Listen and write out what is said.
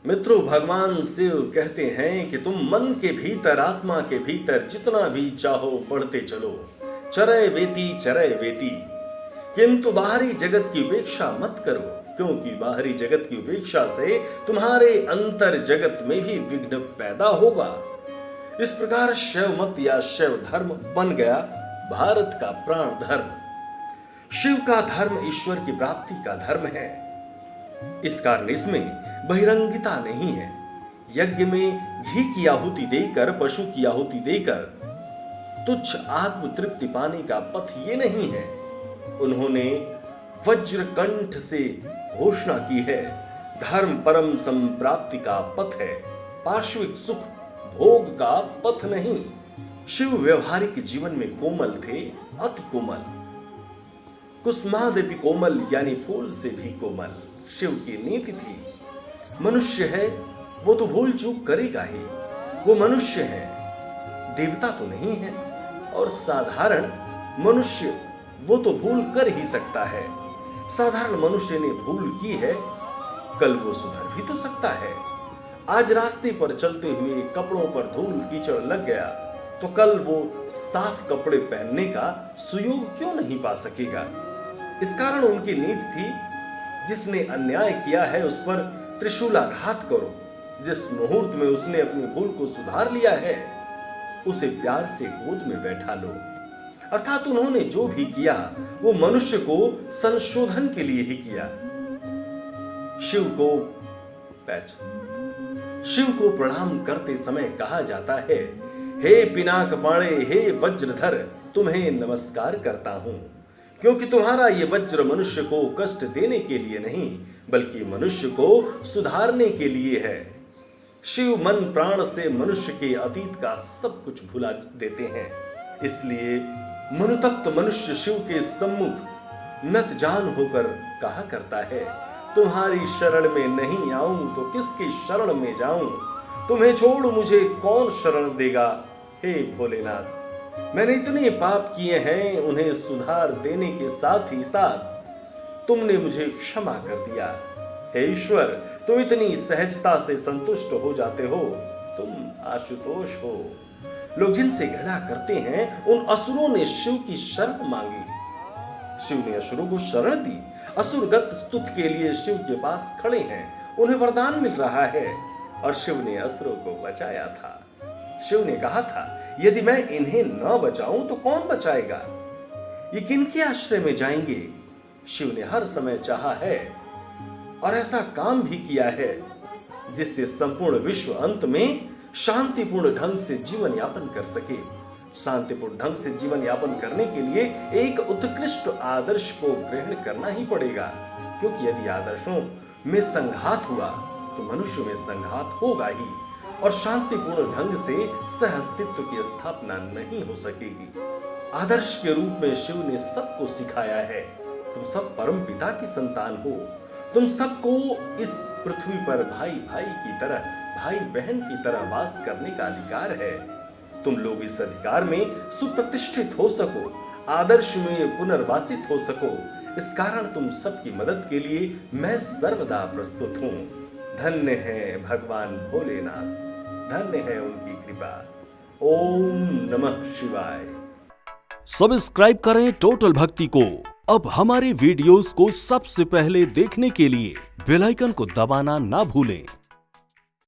मित्रों, भगवान शिव कहते हैं कि तुम मन के भीतर, आत्मा के भीतर जितना भी चाहो बढ़ते चलो, चरय वेती, किंतु बाहरी जगत की उपेक्षा मत करो, क्योंकि बाहरी जगत की उपेक्षा से तुम्हारे अंतर जगत में भी विघ्न पैदा होगा। इस प्रकार शैव मत या शैव धर्म बन गया भारत का प्राण धर्म। शिव का धर्म ईश्वर की प्राप्ति का धर्म है। इस कारण इसमें बहिरंगिता नहीं है। यज्ञ में घी की आहुति देकर, पशु की आहुति देकर तुच्छ आत्म तृप्ति पाने का पथ ये नहीं है। उन्होंने वज्रकंठ से घोषणा की है, धर्म परम संप्राप्ति का पथ है, पार्श्विक सुख भोग का पथ नहीं। शिव व्यवहारिक जीवन में कोमल थे, अति कोमल, कुसुमादपि कोमल, यानी फूल से भी कोमल शिव की नीति थी। मनुष्य है वो तो भूल चूक करेगा ही, वो मनुष्य है, देवता तो नहीं है। और साधारण मनुष्य वो तो भूल कर ही सकता है। साधारण मनुष्य ने भूल की है, कल वो सुधर भी तो सकता है। आज रास्ते पर चलते हुए कपड़ों पर धूल कीचड़ लग गया तो कल वो साफ कपड़े पहनने का सुयोग क्यों नहीं पा सकेगा। इस कारण उनकी नीति थी, जिसने अन्याय किया है उस पर त्रिशूलाघात करो, जिस मुहूर्त में उसने अपनी भूल को सुधार लिया है उसे प्यार से गोद में बैठा लो। अर्थात उन्होंने जो भी किया वो मनुष्य को संशोधन के लिए ही किया। शिव को प्रणाम करते समय कहा जाता है, हे पिनाक पाणे, हे वज्रधर, तुम्हें नमस्कार करता हूं, क्योंकि तुम्हारा ये वज्र मनुष्य को कष्ट देने के लिए नहीं बल्कि मनुष्य को सुधारने के लिए है। शिव मन प्राण से मनुष्य के अतीत का सब कुछ भुला देते हैं। इसलिए मनुतप्त मनुष्य शिव के सम्मुख नत जान होकर कहा करता है, तुम्हारी शरण में नहीं आऊं तो किसकी शरण में जाऊं, तुम्हें छोड़ मुझे कौन शरण देगा। हे भोलेनाथ, मैंने इतने पाप किए हैं, उन्हें सुधार देने के साथ ही साथ तुमने मुझे क्षमा कर दिया। हे ईश्वर, तुम इतनी सहजता से संतुष्ट हो जाते हो, तुम आशुतोष हो। लोग जिनसे घृणा करते हैं उन असुरों ने शिव की शरण मांगी, शिव ने असुरों को शरण दी। असुरगत स्तुत के लिए शिव के पास खड़े हैं, उन्हें वरदान मिल रहा है और शिव ने असुरों को बचाया था। शिव ने कहा था, यदि मैं इन्हें न बचाऊं तो कौन बचाएगा, ये किनके आश्रय में जाएंगे। शिव ने हर समय चाहा है और ऐसा काम भी किया है जिससे संपूर्ण विश्व अंत में शांतिपूर्ण ढंग से जीवन यापन कर सके। शांतिपूर्ण ढंग से जीवन यापन करने के लिए एक उत्कृष्ट आदर्श को ग्रहण करना ही पड़ेगा, क्योंकि यदि आदर्शों में संघात हुआ तो मनुष्य में संघात होगा ही और शांतिपूर्ण ढंग से सहअस्तित्व की स्थापना नहीं हो सकेगी। आदर्श के रूप में शिव ने सबको सिखाया है, तुम सब परम पिता की संतान हो, तुम सबको इस पृथ्वी पर भाई भाई की तरह, भाई बहन की तरह वास करने का अधिकार है। तुम लोग इस अधिकार में सुप्रतिष्ठित हो सको, आदर्श में पुनर्वासित हो सको, इस कारण तुम सबकी मदद के लिए मैं सर्वदा प्रस्तुत हूं। धन्य है भगवान भोलेनाथ, धन्य है उनकी कृपा। ओम नमः शिवाय। सब्सक्राइब करें टोटल भक्ति को। अब हमारे वीडियोस को सबसे पहले देखने के लिए बेल आइकन को दबाना ना भूलें।